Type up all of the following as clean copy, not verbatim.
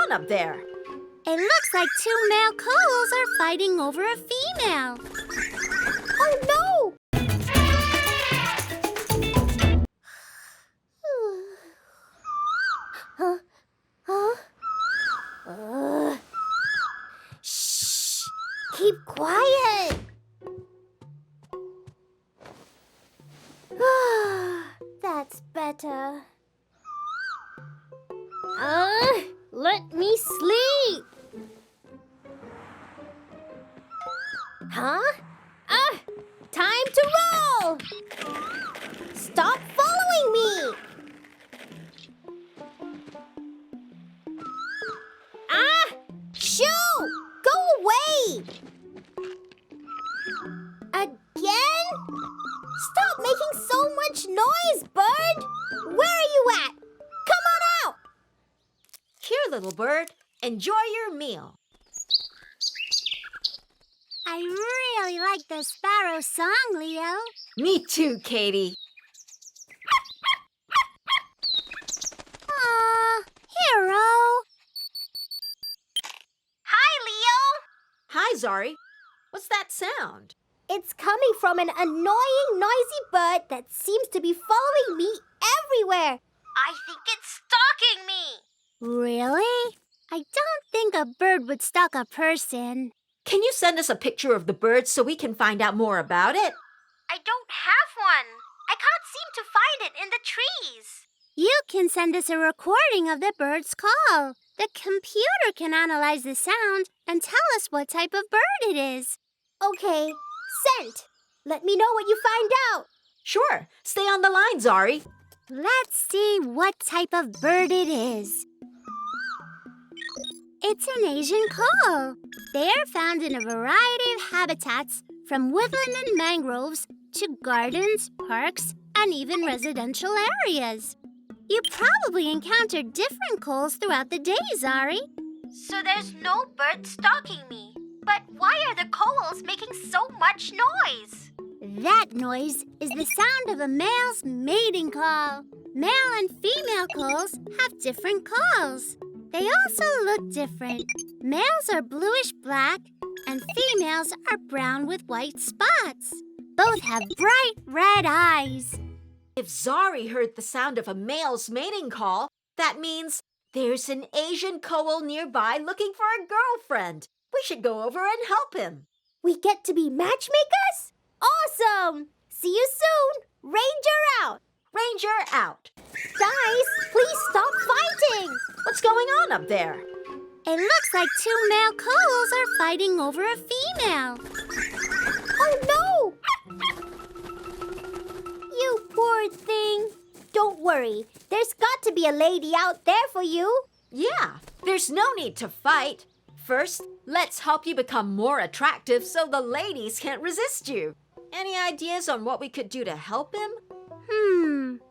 on up there? It looks like two male koels are fighting over a female. Oh, no! Huh? Huh? Shh! Keep quiet! That's better. Let me sleep! Huh? Time to roll! Stop following me! Shoo! Go away! Again? Stop making so much noise, bird! Where are you at? Come on out! Here, little bird, enjoy your meal. I really like the sparrow song, Leo. Me too, Katie. Aw, Hero. Hi, Leo! Hi, Zari. What's that sound? It's coming from an annoying, noisy bird that seems to be following me everywhere. I think it's stalking me. Really? I don't think a bird would stalk a person. Can you send us a picture of the bird so we can find out more about it? I don't have one. I can't seem to find it in the trees. You can send us a recording of the bird's call. The computer can analyze the sound and tell us what type of bird it is. Okay, sent. Let me know what you find out. Sure. Stay on the line, Zari. Let's see what type of bird it is. It's an Asian koel. They are found in a variety of habitats, from woodland and mangroves to gardens, parks, and even residential areas. You probably encountered different koels throughout the day, Zari. So there's no bird stalking me. But why are the koels making so much noise? That noise is the sound of a male's mating call. Male and female koels have different calls. They also look different. Males are bluish-black, and females are brown with white spots. Both have bright red eyes. If Zari heard the sound of a male's mating call, that means there's an Asian koel nearby looking for a girlfriend. We should go over and help him. We get to be matchmakers? Awesome! See you soon! Ranger out! Ranger out. Guys, please stop fighting! What's going on up there? It looks like two male koels are fighting over a female. Oh no! You poor thing. Don't worry. There's got to be a lady out there for you. Yeah, there's no need to fight. First, let's help you become more attractive so the ladies can't resist you. Any ideas on what we could do to help him?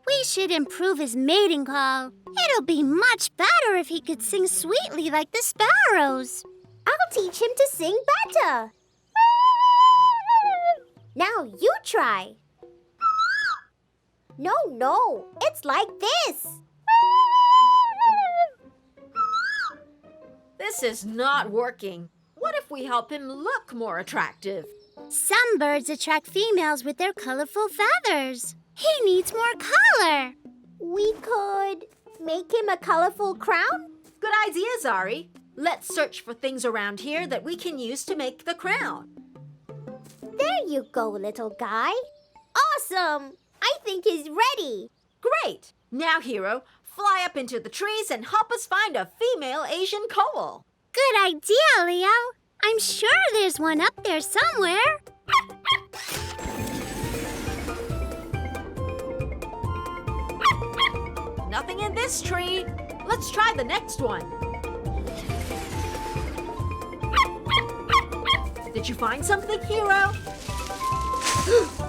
We should improve his mating call. It'll be much better if he could sing sweetly like the sparrows. I'll teach him to sing better. Now you try. No, it's like this. This is not working. What if we help him look more attractive? Some birds attract females with their colorful feathers. He needs more color. We could make him a colorful crown? Good idea, Zari. Let's search for things around here that we can use to make the crown. There you go, little guy. Awesome! I think he's ready. Great! Now, Hero, fly up into the trees and help us find a female Asian koel. Good idea, Leo. I'm sure there's one up there somewhere. Nothing in this tree. Let's try the next one. Did you find something, Hero?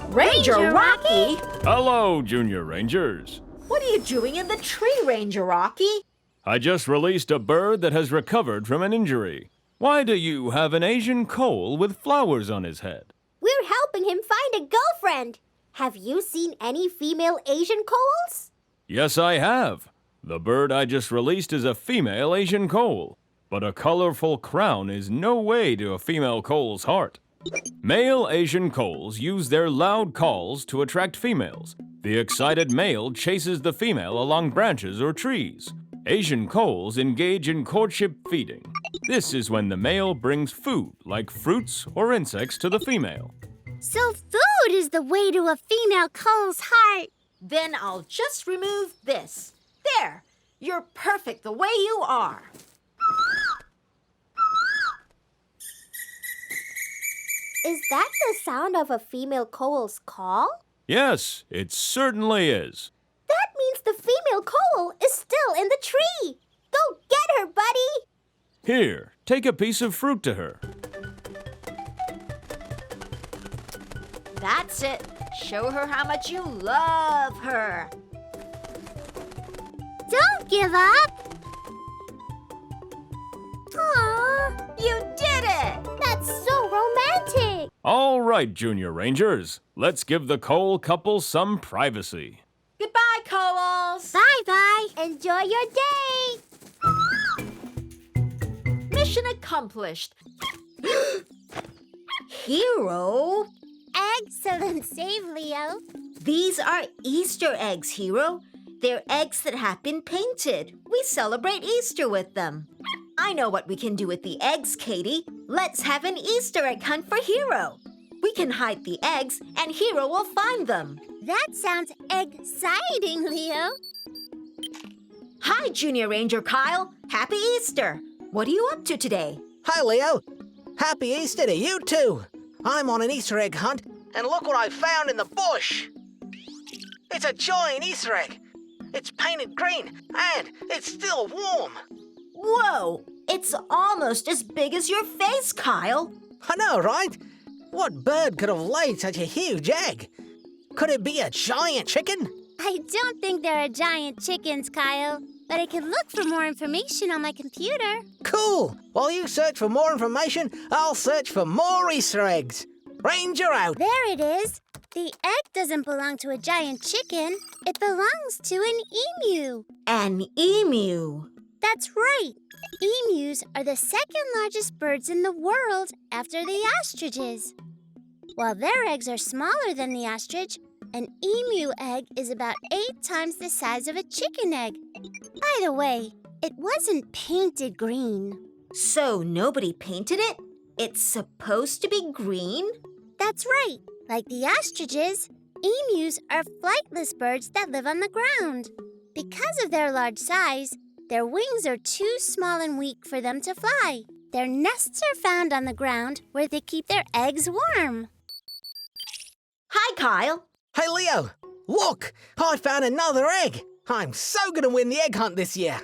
Ranger Rocky? Hello, Junior Rangers. What are you doing in the tree, Ranger Rocky? I just released a bird that has recovered from an injury. Why do you have an Asian koel with flowers on his head? We're helping him find a girlfriend. Have you seen any female Asian koels? Yes, I have. The bird I just released is a female Asian koel, but a colorful crown is no way to a female koel's heart. Male Asian koels use their loud calls to attract females. The excited male chases the female along branches or trees. Asian koels engage in courtship feeding. This is when the male brings food, like fruits or insects, to the female. So food is the way to a female koel's heart. Then I'll just remove this. There! You're perfect the way you are. Is that the sound of a female koel's call? Yes, it certainly is. That means the female koel is still in the tree. Go get her, buddy! Here, take a piece of fruit to her. That's it. Show her how much you love her. Don't give up. Aww, You did it! that's so romantic. All right, Junior Rangers, let's give the koel couple some privacy. Goodbye, koels. Bye-bye. Enjoy your day. Mission accomplished. Hero, Excellent save, Leo. these are Easter eggs, Hero. They're eggs that have been painted. We celebrate Easter with them. I know what we can do with the eggs, Katie. Let's have an Easter egg hunt for Hero. We can hide the eggs, and Hero will find them. That sounds exciting, Leo. Hi, Junior Ranger Kyle. Happy Easter. What are you up to today? Hi, Leo. Happy Easter to you too. I'm on an Easter egg hunt, and look what I found in the bush. It's a giant Easter egg. It's painted green, and it's still warm. Whoa! It's almost as big as your face, Kyle. I know, right? What bird could have laid such a huge egg? Could it be a giant chicken? I don't think there are giant chickens, Kyle, but I can look for more information on my computer. Cool. While you search for more information, I'll search for more Easter eggs. Ranger out. There it is. The egg doesn't belong to a giant chicken. It belongs to an emu. An emu. That's right. Emus are the second largest birds in the world after the ostriches. While their eggs are smaller than the ostrich, an emu egg is about 8 times the size of a chicken egg. By the way, it wasn't painted green. So nobody painted it? It's supposed to be green? That's right. Like the ostriches, emus are flightless birds that live on the ground. Because of their large size, their wings are too small and weak for them to fly. Their nests are found on the ground where they keep their eggs warm. Hi, Kyle. Hey, Leo. Look, I found another egg. I'm so gonna win the egg hunt this year.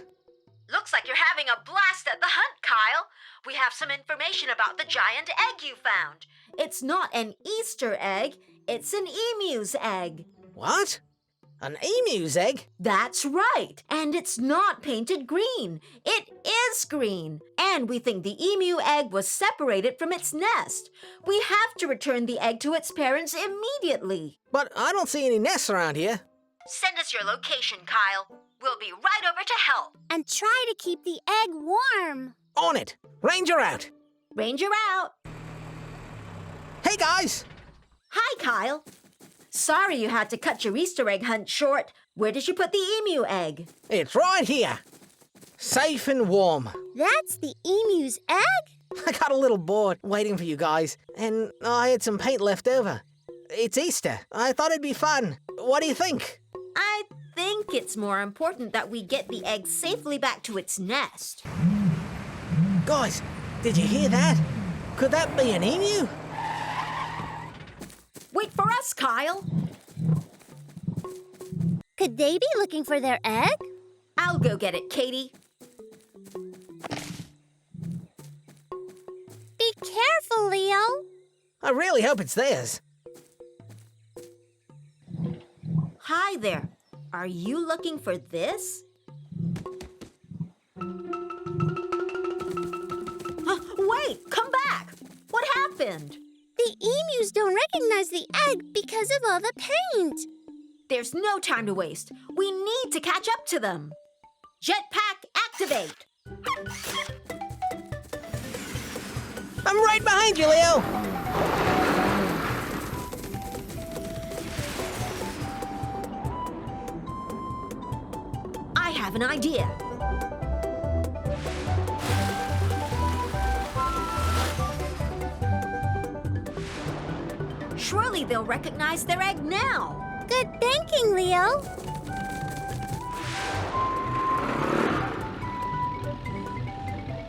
Looks like you're having a blast at the hunt, Kyle. We have some information about the giant egg you found. It's not an Easter egg, it's an emu's egg. What? An emu's egg? That's right. And it's not painted green. It is green. And we think the emu egg was separated from its nest. We have to return the egg to its parents immediately. But I don't see any nests around here. Send us your location, Kyle. We'll be right over to help. And try to keep the egg warm. On it. Ranger out. Ranger out. Hey, guys. Hi, Kyle. Sorry you had to cut your Easter egg hunt short. Where did you put the emu egg? It's right here. Safe and warm. That's the emu's egg? I got a little bored waiting for you guys, and I had some paint left over. It's Easter. I thought it'd be fun. What do you think? I think it's more important that we get the egg safely back to its nest. Guys, did you hear that? Could that be an emu? Wait for us, Kyle. Could they be looking for their egg? I'll go get it, Katie. Be careful, Leo. I really hope it's theirs. Hi there. Are you looking for this? Wait, come back. What happened? The emus don't recognize the egg because of all the paint. There's no time to waste. We need to catch up to them. Jetpack, activate! I'm right behind you, Leo. I have an idea. Surely they'll recognize their egg now. Good thinking, Leo.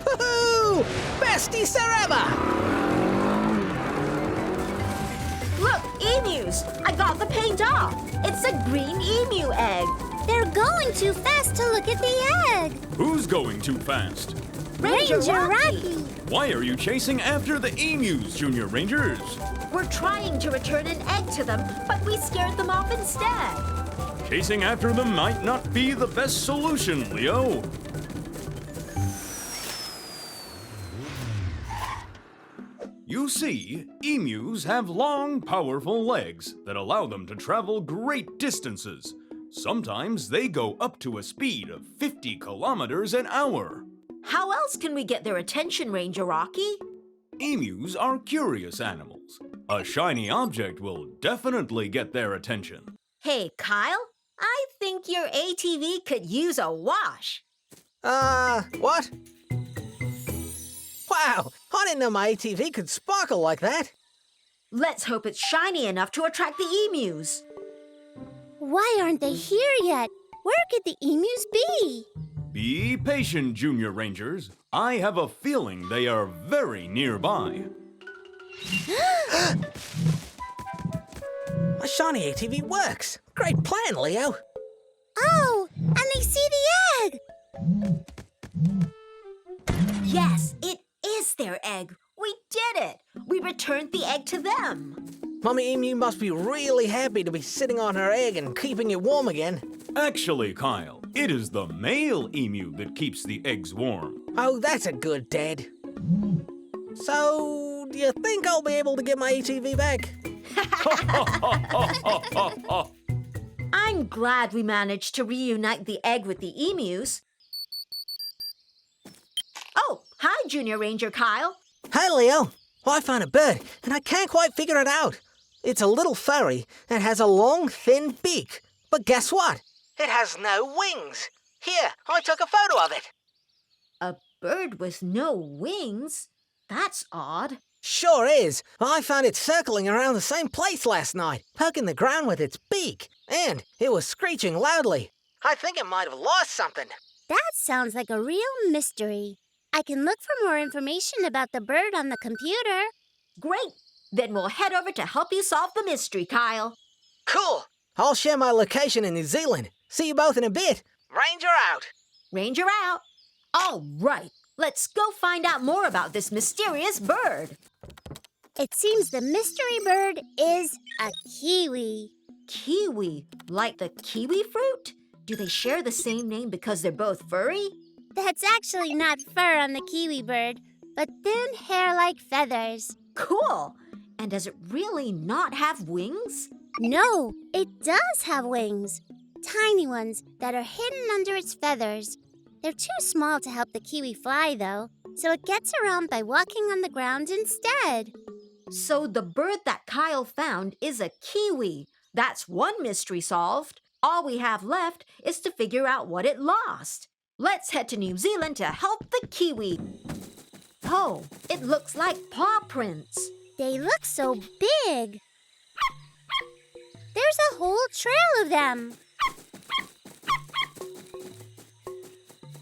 Woohoo! Bestie Sareva! Look, emus! I got the paint off. It's a green emu egg. They're going too fast to look at the egg. Who's going too fast? Ranger Rocky. Why are you chasing after the emus, Junior Rangers? We're trying to return an egg to them, but we scared them off instead. Chasing after them might not be the best solution, Leo. You see, emus have long, powerful legs that allow them to travel great distances. Sometimes they go up to a speed of 50 kilometers an hour. How else can we get their attention, Ranger Rocky? Emus are curious animals. A shiny object will definitely get their attention. Hey, Kyle, I think your ATV could use a wash. What? Wow, I didn't know my ATV could sparkle like that. Let's hope it's shiny enough to attract the emus. Why aren't they here yet? Where could the emus be? Be patient, Junior Rangers. I have a feeling they are very nearby. My shiny ATV works. Great plan, Leo. Oh, and they see the egg. Yes, it is their egg. We did it. We returned the egg to them. Mommy Emu must be really happy to be sitting on her egg and keeping it warm again. Actually, Kyle, it is the male emu that keeps the eggs warm. Oh, that's a good dad. So, do you think I'll be able to get my ATV back? I'm glad we managed to reunite the egg with the emus. Oh, hi, Junior Ranger Kyle. Hey, Leo. I found a bird, and I can't quite figure it out. It's a little furry and has a long, thin beak. But guess what? It has no wings. Here, I took a photo of it. A bird with no wings? That's odd. Sure is. I found it circling around the same place last night, poking the ground with its beak. And it was screeching loudly. I think it might have lost something. That sounds like a real mystery. I can look for more information about the bird on the computer. Great. Then we'll head over to help you solve the mystery, Kyle. Cool. I'll share my location in New Zealand. See you both in a bit. Ranger out. Ranger out. All right. Let's go find out more about this mysterious bird. It seems the mystery bird is a kiwi. Kiwi? Like the kiwi fruit? Do they share the same name because they're both furry? That's actually not fur on the kiwi bird, but thin hair like feathers. Cool. And does it really not have wings? No, it does have wings. Tiny ones that are hidden under its feathers. They're too small to help the kiwi fly, though, so it gets around by walking on the ground instead. So the bird that Kyle found is a kiwi. That's one mystery solved. All we have left is to figure out what it lost. Let's head to New Zealand to help the kiwi. Oh, it looks like paw prints. They look so big. There's a whole trail of them.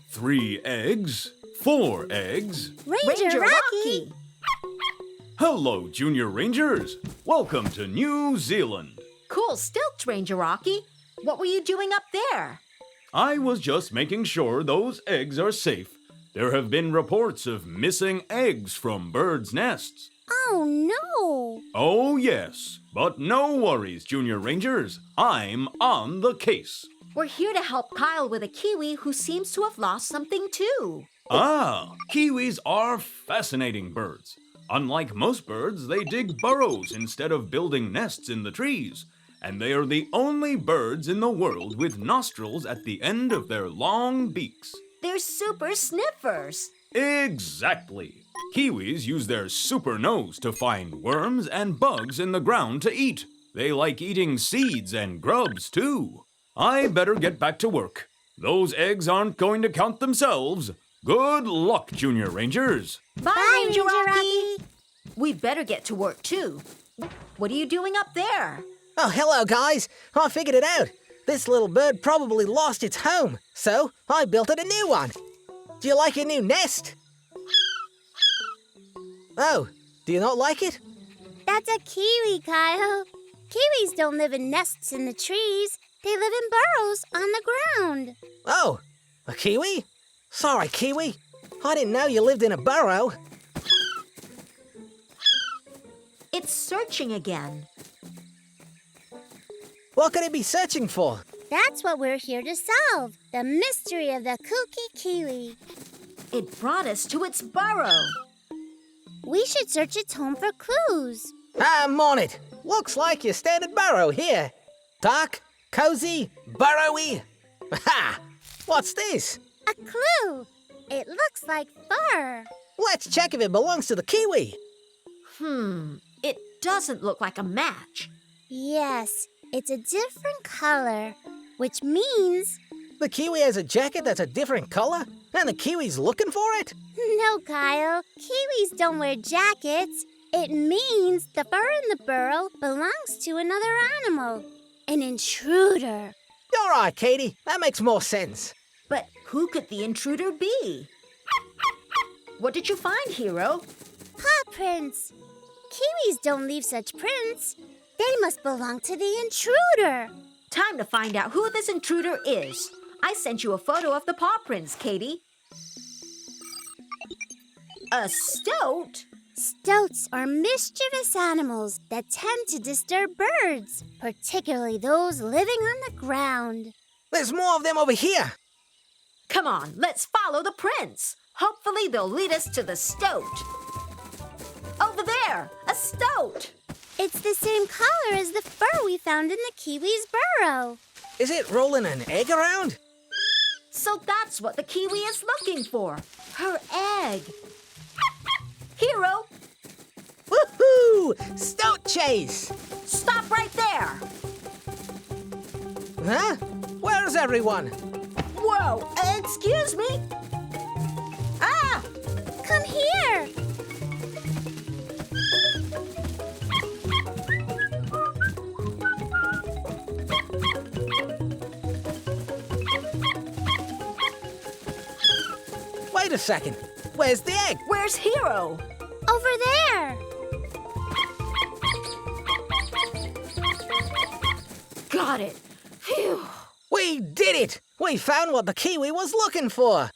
3 eggs, 4 eggs. Ranger Rocky! Hello, Junior Rangers. Welcome to New Zealand. Cool stilts, Ranger Rocky. What were you doing up there? I was just making sure those eggs are safe. There have been reports of missing eggs from birds' nests. Oh, no. Oh, yes. But no worries, Junior Rangers. I'm on the case. We're here to help Kyle with a kiwi who seems to have lost something too. Ah, kiwis are fascinating birds. Unlike most birds, they dig burrows instead of building nests in the trees. and they are the only birds in the world with nostrils at the end of their long beaks. They're super sniffers. Exactly. Kiwis use their super nose to find worms and bugs in the ground to eat. They like eating seeds and grubs, too. I better get back to work. Those eggs aren't going to count themselves. Good luck, Junior Rangers. Bye, Ranger Rocky. We better get to work, too. What are you doing up there? Oh, hello, guys. I figured it out. This little bird probably lost its home, so I built it a new one. Do you like your new nest? Oh, do you not like it? That's a kiwi, Kyle. Kiwis don't live in nests in the trees. They live in burrows on the ground. Oh, a kiwi? Sorry, Kiwi. I didn't know you lived in a burrow. It's searching again. What could it be searching for? That's what we're here to solve. The mystery of the kooky kiwi. It brought us to its burrow. We should search its home for clues. I'm on it. Looks like your standard burrow here. Dark, cozy, burrowy. Ha! What's this? A clue. It looks like fur. Let's check if it belongs to the kiwi. It doesn't look like a match. Yes, it's a different color, which means... The kiwi has a jacket that's a different color, and the kiwi's looking for it? No, Kyle. Kiwis don't wear jackets. It means the fur in the burrow belongs to another animal. An intruder. You're right, Katie. That makes more sense. But who could the intruder be? What did you find, Hero? Paw prints. Kiwis don't leave such prints. They must belong to the intruder. Time to find out who this intruder is. I sent you a photo of the paw prints, Katie. A stoat? Stoats are mischievous animals that tend to disturb birds, particularly those living on the ground. There's more of them over here. Come on, let's follow the prints. Hopefully they'll lead us to the stoat. Over there, a stoat. It's the same color as the fur we found in the kiwi's burrow. Is it rolling an egg around? So that's what the kiwi is looking for. Her egg. Hero, Woohoo! Stoat chase! stop right there. Huh? Where's everyone? Whoa, excuse me. Ah! Come here. Wait a second. Where's the egg? Where's Hero? Over there. Got it. Phew. We did it! We found what the kiwi was looking for.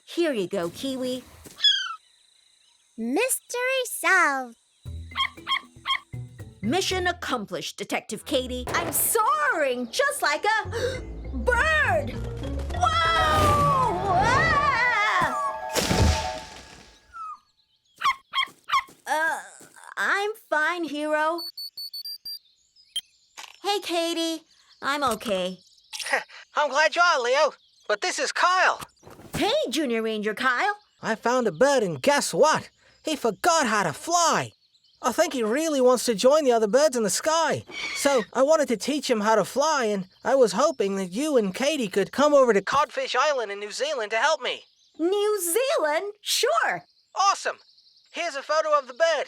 Here you go, Kiwi. Mystery solved. Mission accomplished, Detective Katie. I'm soaring just like a bird. Whoa! Ah! I'm fine, Hero. Hey, Katie. I'm okay. I'm glad you are, Leo. But this is Kyle. Hey, Junior Ranger Kyle. I found a bird, and guess what? He forgot how to fly. I think he really wants to join the other birds in the sky. So I wanted to teach him how to fly, and I was hoping that you and Katie could come over to Codfish Island in New Zealand to help me. New Zealand? Sure. Awesome. Here's a photo of the bird.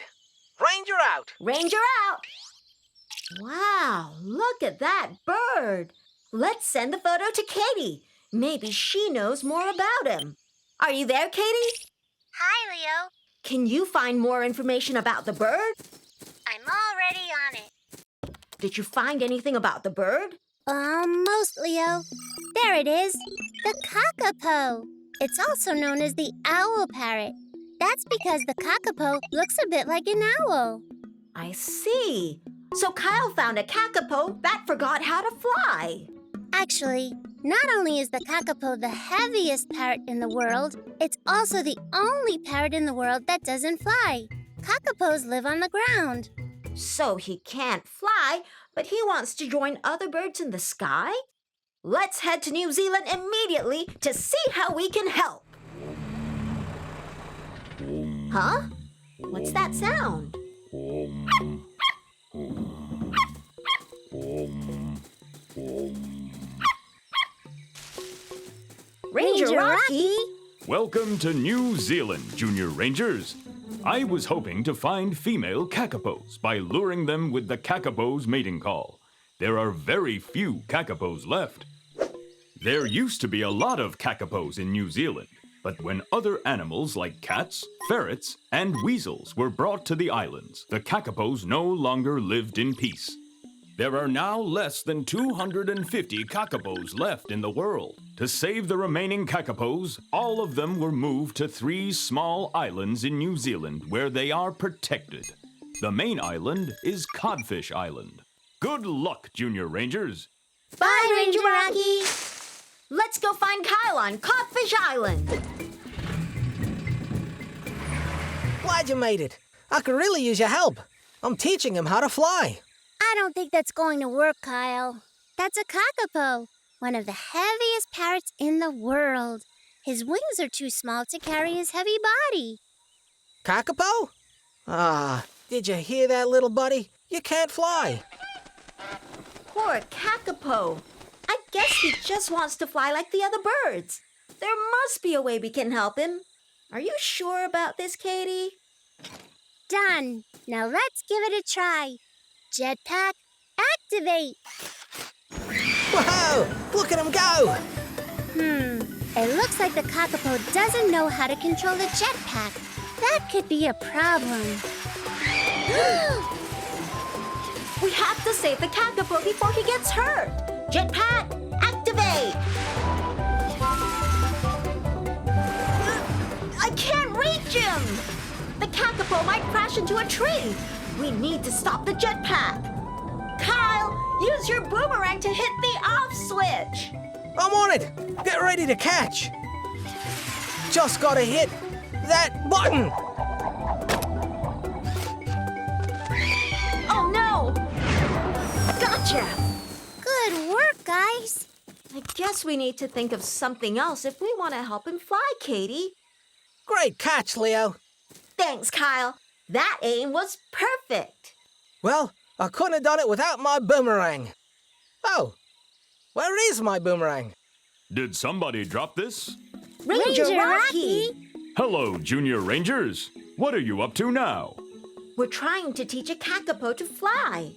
Ranger out. Ranger out. Wow, look at that bird. Let's send the photo to Katie. Maybe she knows more about him. Are you there, Katie? Hi, Leo. Can you find more information about the bird? I'm already on it. Did you find anything about the bird? Almost, Leo. There it is. The kakapo. It's also known as the owl parrot. That's because the kakapo looks a bit like an owl. I see. So Kyle found a kakapo that forgot how to fly. Actually, not only is the kakapo the heaviest parrot in the world, it's also the only parrot in the world that doesn't fly. Kakapos live on the ground. So he can't fly, but he wants to join other birds in the sky? Let's head to New Zealand immediately to see how we can help. Huh? What's that sound? Ranger Rocky! Welcome to New Zealand, Junior Rangers. I was hoping to find female kakapos by luring them with the kakapo's mating call. There are very few kakapos left. There used to be a lot of kakapos in New Zealand, but when other animals like cats, ferrets, and weasels were brought to the islands, the kakapos no longer lived in peace. There are now less than 250 kakapos left in the world. To save the remaining kakapos, all of them were moved to 3 small islands in New Zealand where they are protected. The main island is Codfish Island. Good luck, Junior Rangers. Bye, Ranger Rocky! Let's go find Kyle on Codfish Island. Glad you made it. I could really use your help. I'm teaching him how to fly. I don't think that's going to work, Kyle. That's a kakapo, one of the heaviest parrots in the world. His wings are too small to carry his heavy body. Kakapo? Did you hear that, little buddy? You can't fly. Poor Kakapo. I guess he just wants to fly like the other birds. There must be a way we can help him. Are you sure about this, Katie? Done. Now let's give it a try. Jetpack, activate. Whoa! Look at him go! It looks like the kakapo doesn't know how to control the jetpack. That could be a problem. We have to save the Kakapo before he gets hurt. Jetpack, activate! I can't reach him! The Kakapo might crash into a tree. We need to stop the jetpack. Kyle, use your boomerang to hit the off switch. I'm on it! Get ready to catch! Just gotta hit that button! Oh no! Gotcha! Good work, guys. I guess we need to think of something else if we want to help him fly, Katie. Great catch, Leo. Thanks, Kyle. That aim was perfect. Well, I couldn't have done it without my boomerang. Oh, where is my boomerang? Did somebody drop this? Ranger Rocky! Hello, Junior Rangers. What are you up to now? We're trying to teach a kakapo to fly.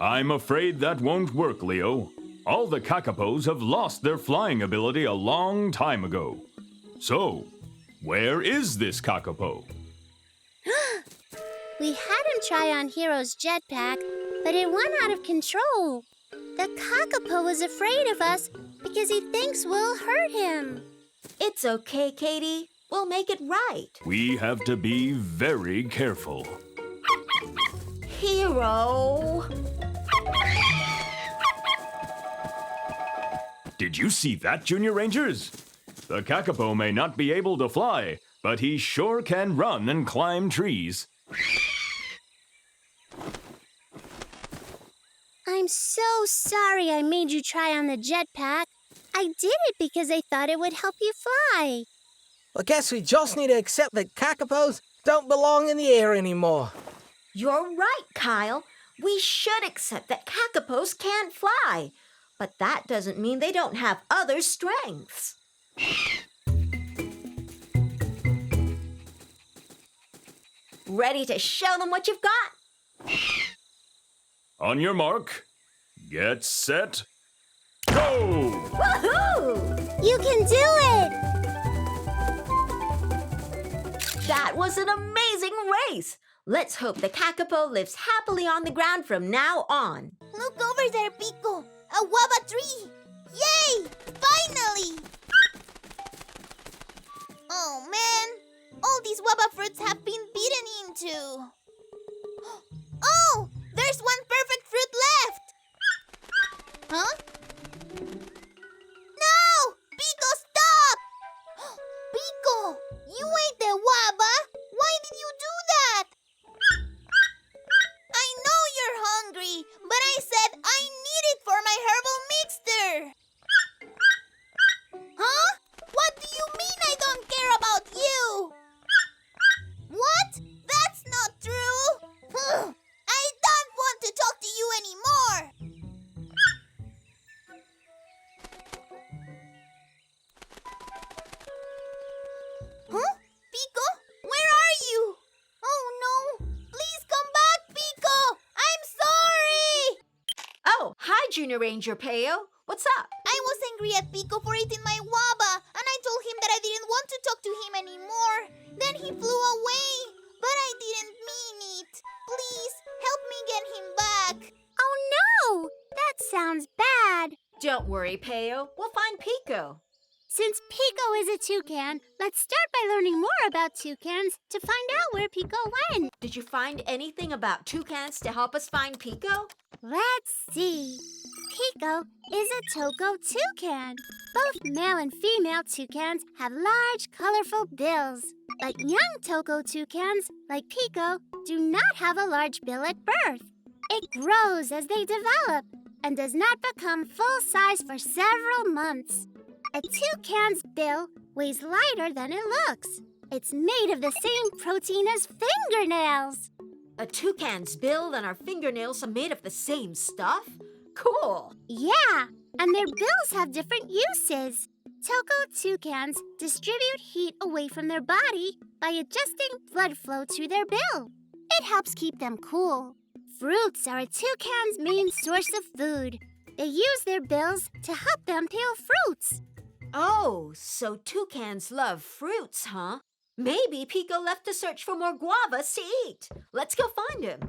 I'm afraid that won't work, Leo. All the kakapos have lost their flying ability a long time ago. So, where is this kakapo? We had him try on Hero's jetpack, but it went out of control. The kakapo is afraid of us because he thinks we'll hurt him. It's okay, Katie. We'll make it right. We have to be very careful. Hero! Did you see that, Junior Rangers? The kakapo may not be able to fly, but he sure can run and climb trees. I'm so sorry I made you try on the jetpack. I did it because I thought it would help you fly. I guess we just need to accept that kakapos don't belong in the air anymore. You're right, Kyle. We should accept that kakapos can't fly. But that doesn't mean they don't have other strengths. Ready to show them what you've got? On your mark, get set, go! Woohoo! You can do it! That was an amazing race. Let's hope the kakapo lives happily on the ground from now on. Look over there, Pico. A guava tree. Yay! Finally! Oh, man. All these guava fruits have been bitten into. Oh! There's one perfect fruit left! Huh? No! Pico, stop! Pico, you ate the guava. Why did you do that? I know you're hungry, but I said Junior Ranger Peo. What's up? I was angry at Pico for eating my guava, and I told him that I didn't want to talk to him anymore. Then he flew away, but I didn't mean it. Please, help me get him back. Oh no! That sounds bad. Don't worry, Peo. We'll find Pico. Since Pico is a toucan, let's start by learning more about toucans to find out where Pico went. Did you find anything about toucans to help us find Pico? Let's see. Pico is a toco toucan. Both male and female toucans have large, colorful bills. But young toco toucans, like Pico, do not have a large bill at birth. It grows as they develop and does not become full size for several months. A toucan's bill weighs lighter than it looks. It's made of the same protein as fingernails. A toucan's bill and our fingernails are made of the same stuff? Cool. Yeah, and their bills have different uses. Toco toucans distribute heat away from their body by adjusting blood flow to their bill. It helps keep them cool. Fruits are a toucan's main source of food. They use their bills to help them peel fruits. Oh, so toucans love fruits, huh? Maybe Pico left to search for more guavas to eat. Let's go find him.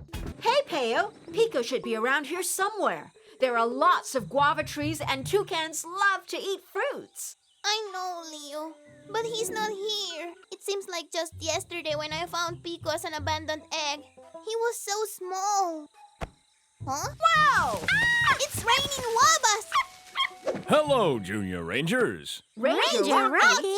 Hey, Peo, Pico should be around here somewhere. There are lots of guava trees and toucans love to eat fruits. I know, Leo, but he's not here. It seems like just yesterday when I found Pico as an abandoned egg. He was so small. Huh? Wow! It's raining guavas! Hello, Junior Rangers. Ranger Rocky?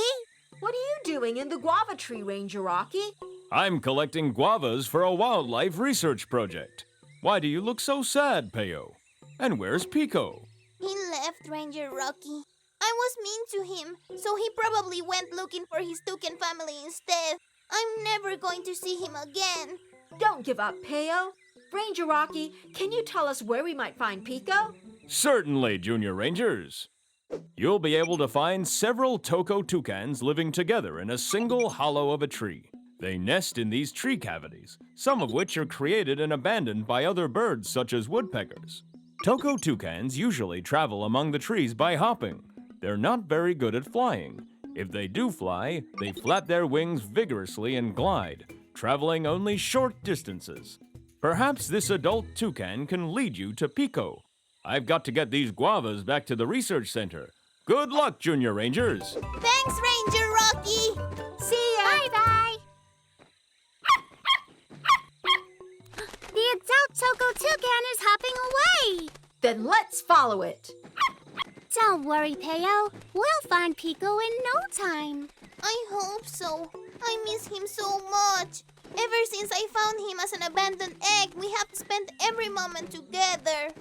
What are you doing in the guava tree, Ranger Rocky? I'm collecting guavas for a wildlife research project. Why do you look so sad, Peo? And where's Pico? He left, Ranger Rocky. I was mean to him, so he probably went looking for his toucan family instead. I'm never going to see him again. Don't give up, Peo. Ranger Rocky, can you tell us where we might find Pico? Certainly, Junior Rangers. You'll be able to find several toco toucans living together in a single hollow of a tree. They nest in these tree cavities, some of which are created and abandoned by other birds such as woodpeckers. Toco toucans usually travel among the trees by hopping. They're not very good at flying. If they do fly, they flap their wings vigorously and glide, traveling only short distances. Perhaps this adult toucan can lead you to Pico. I've got to get these guavas back to the research center. Good luck, Junior Rangers. Thanks, Ranger Rocky. See ya! Bye-bye. The adult toco toucan is hopping away. Then let's follow it. Don't worry, Peo. We'll find Pico in no time. I hope so. I miss him so much. Ever since I found him as an abandoned egg, we have spent every moment together.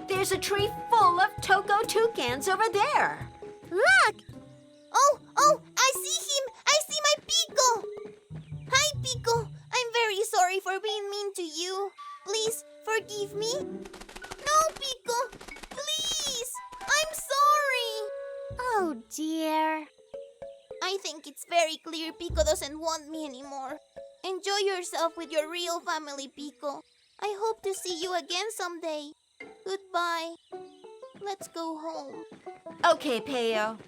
There's a tree full of toco toucans over there. Look! Oh, I see him! I see my Pico! Hi, Pico. I'm very sorry for being mean to you. Please, forgive me. No, Pico! Please! I'm sorry! Oh, dear. I think it's very clear Pico doesn't want me anymore. Enjoy yourself with your real family, Pico. I hope to see you again someday. Goodbye. Let's go home. Okay, Peo.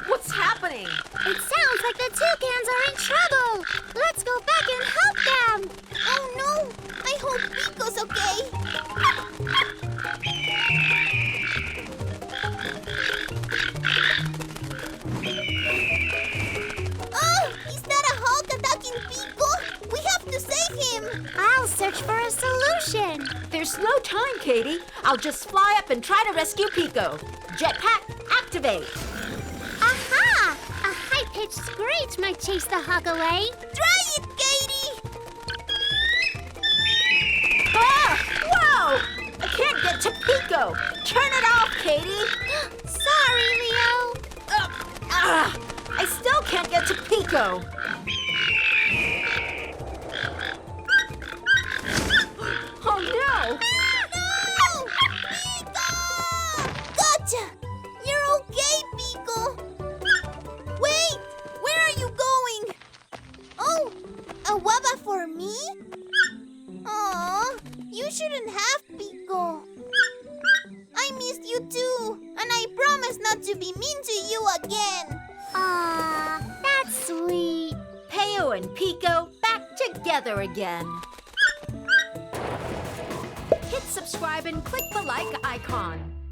What's happening? It sounds like the toucans are in trouble. Let's go back and help them. Oh no! I hope Pico's okay. Oh! Is that a hawk attacking Pico? We have to save him! I'll search for a solution. There's no time, Katie. I'll just fly up and try to rescue Pico. Jetpack, activate. Aha! A high-pitched screech might chase the hawk away. Try it, Katie! Ah! Whoa! I can't get get to Pico. Turn it off, Katie. Sorry, Leo. I still can't get to Pico. Oh no! No! Pico! Gotcha! You're okay, Pico. Wait! Where are you going? Oh, a waba for me? Aw, you shouldn't have, Pico. I missed you too, and I promise not to be mean to you again. Aw, that's sweet. Peo and Pico back together again. Hit subscribe and click the like icon.